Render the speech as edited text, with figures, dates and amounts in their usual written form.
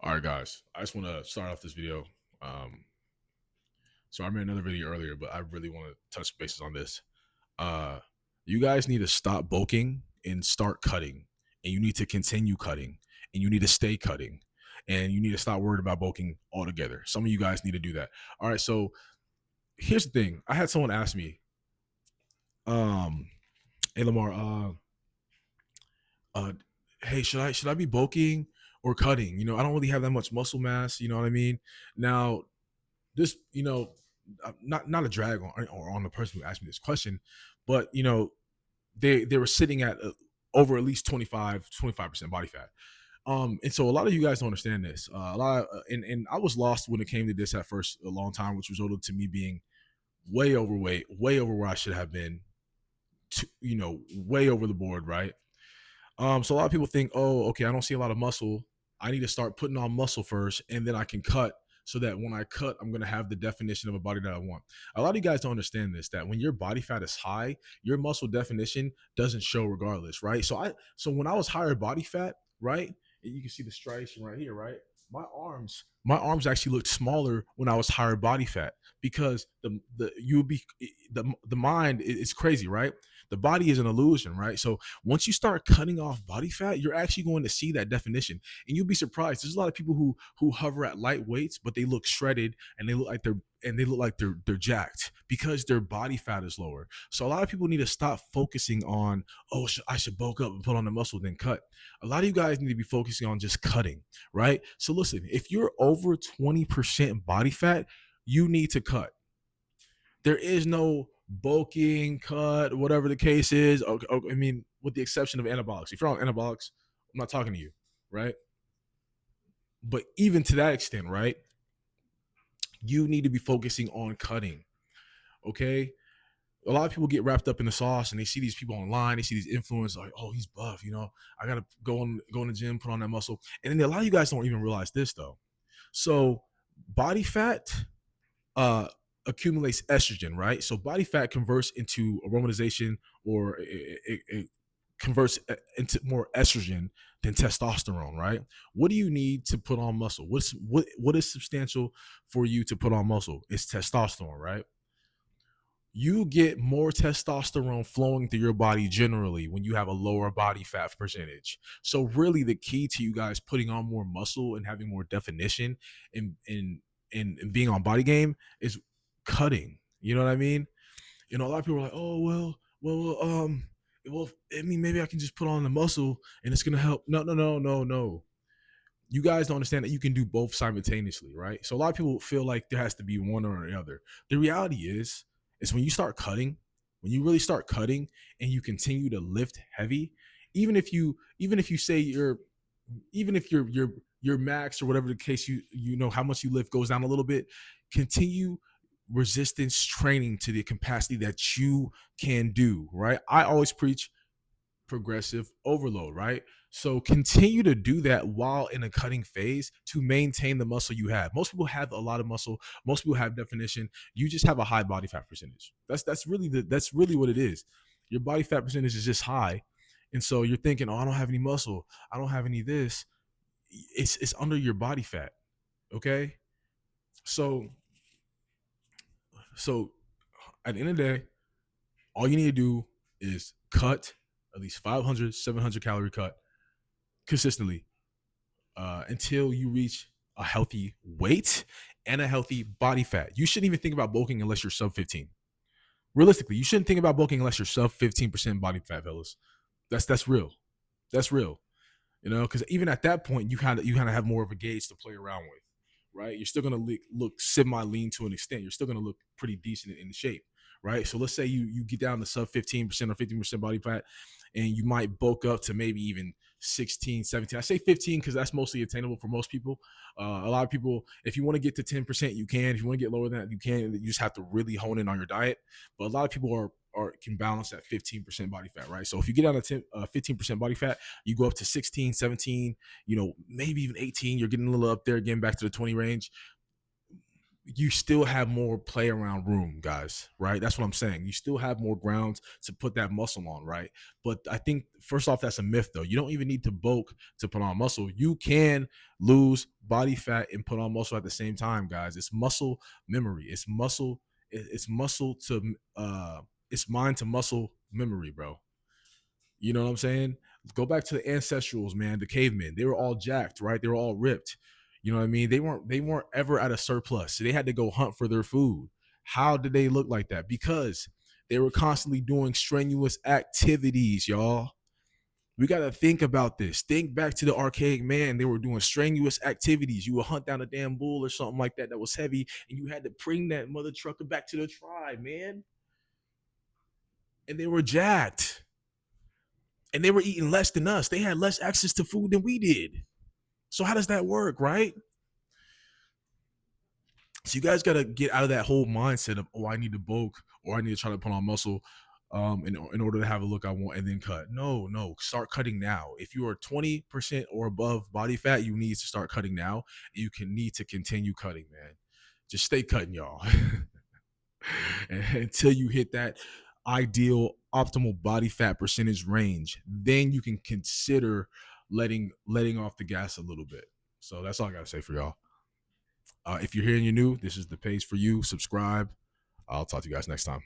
All right, guys. I just want to start off this video. Um, so I made another video earlier, but I really want to touch bases on this. Uh, you guys need to stop bulking and start cutting, and you need to continue cutting, and you need to stay cutting, and you need to stop worrying about bulking altogether. Some of you guys need to do that. All right. So here's the thing. I had someone ask me, um, "Hey Lamar, uh, hey, should I be bulking or cutting? I don't really have that much muscle mass. You know what I mean? Now, this, not a drag on the person who asked me this question, but they were sitting at over at least 25% body fat. And so a lot of you guys don't understand this. A lot of, and I was lost when it came to this at first a long time, which resulted to me being way overweight, way over where I should have been, way over the board, right? So a lot of people think, oh, okay, I don't see a lot of muscle. I need to start putting on muscle first, and then I can cut so that when I cut, I'm gonna have the definition of a body that I want. A lot of you guys don't understand this, that when your body fat is high, your muscle definition doesn't show regardless, right? So when I was higher body fat, right, and you can see the striation right here, right? My arms actually looked smaller when I was higher body fat because the you would be the mind is crazy, right? The body is an illusion, right? So once you start cutting off body fat, you're actually going to see that definition, and you'll be surprised. There's a lot of people who hover at light weights, but they look shredded and they look like they're jacked because their body fat is lower. So a lot of people need to stop focusing on, oh, I should bulk up and put on the muscle then cut. A lot of you guys need to be focusing on just cutting, right? So listen, if you're over 20% body fat, you need to cut. There is no bulking, cut, whatever the case is. Okay, I mean, with the exception of anabolics. If you're on anabolics, I'm not talking to you, right? But even to that extent, right? You need to be focusing on cutting. Okay. A lot of people get wrapped up in the sauce and they see these people online, they see these influencers like, oh, he's buff, I gotta go in the gym, put on that muscle. And then a lot of you guys don't even realize this though. So body fat uh accumulates estrogen, right? So body fat converts into aromatization, or it converts into more estrogen than testosterone, right? What do you need to put on muscle? What is substantial for you to put on muscle? It's testosterone, right? You get more testosterone flowing through your body generally when you have a lower body fat percentage. So really the key to you guys putting on more muscle and having more definition and being on body game is cutting. You know what I mean? A lot of people are like, oh well, I mean, maybe I can just put on the muscle and it's gonna help. No, no, no, no, no. You guys don't understand that you can do both simultaneously, right? So a lot of people feel like there has to be one or the other. The reality is when you start cutting, when you really start cutting and you continue to lift heavy, even if you say even if your max or whatever the case, you know how much you lift goes down a little bit, continue resistance training to the capacity that you can do, right? I always preach progressive overload, right? So continue to do that while in a cutting phase to maintain the muscle you have. Most people have a lot of muscle. Most people have definition. You just have a high body fat percentage. That's really what it is. Your body fat percentage is just high, and so you're thinking, oh, I don't have any muscle. I don't have any this. It's under your body fat. Okay, so so at the end of the day, all you need to do is cut at least 500, 700 calorie cut consistently until you reach a healthy weight and a healthy body fat. You shouldn't even think about bulking unless you're sub 15. Realistically, you shouldn't think about bulking unless you're sub 15% body fat, fellas. That's real. That's real. Because even at that point, you kind of have more of a gauge to play around with, right? You're still gonna look semi lean to an extent. You're still gonna look pretty decent in the shape, right? So let's say you get down to sub 15% or 15% body fat, and you might bulk up to maybe even 16, 17. I say 15 because that's mostly attainable for most people. A lot of people, if you want to get to 10%, you can. If you want to get lower than that, you can. You just have to really hone in on your diet. But a lot of people are can balance at 15% body fat, right? So if you get down to 15% body fat, you go up to 16, 17, maybe even 18. You're getting a little up there, getting back to the 20 range. You still have more play around room, guys, right? That's what I'm saying. You still have more grounds to put that muscle on, right? But I think first off, that's a myth though. You don't even need to bulk to put on muscle. You can lose body fat and put on muscle at the same time, guys. It's muscle memory. It's muscle. It's muscle to it's mind to muscle memory, bro. You know what I'm saying? Go back to the ancestrals, man, the cavemen. They were all jacked, right? They were all ripped. You know what I mean? They weren't ever at a surplus. So they had to go hunt for their food. How did they look like that? Because they were constantly doing strenuous activities, y'all. We got to think about this. Think back to the archaic man. They were doing strenuous activities. You would hunt down a damn bull or something like that that was heavy, and you had to bring that mother trucker back to the tribe, man. And they were jacked. And they were eating less than us. They had less access to food than we did. So how does that work, right? So you guys got to get out of that whole mindset of, oh, I need to bulk or I need to try to put on muscle in order to have a look I want and then cut. No, no, start cutting now. If you are 20% or above body fat, you need to start cutting now. You can need to continue cutting, man. Just stay cutting, y'all. Until you hit that ideal optimal body fat percentage range, then you can consider letting off the gas a little bit. So that's all I gotta say for y'all. If you're here and you're new, this is the page for you. Subscribe. I'll talk to you guys next time.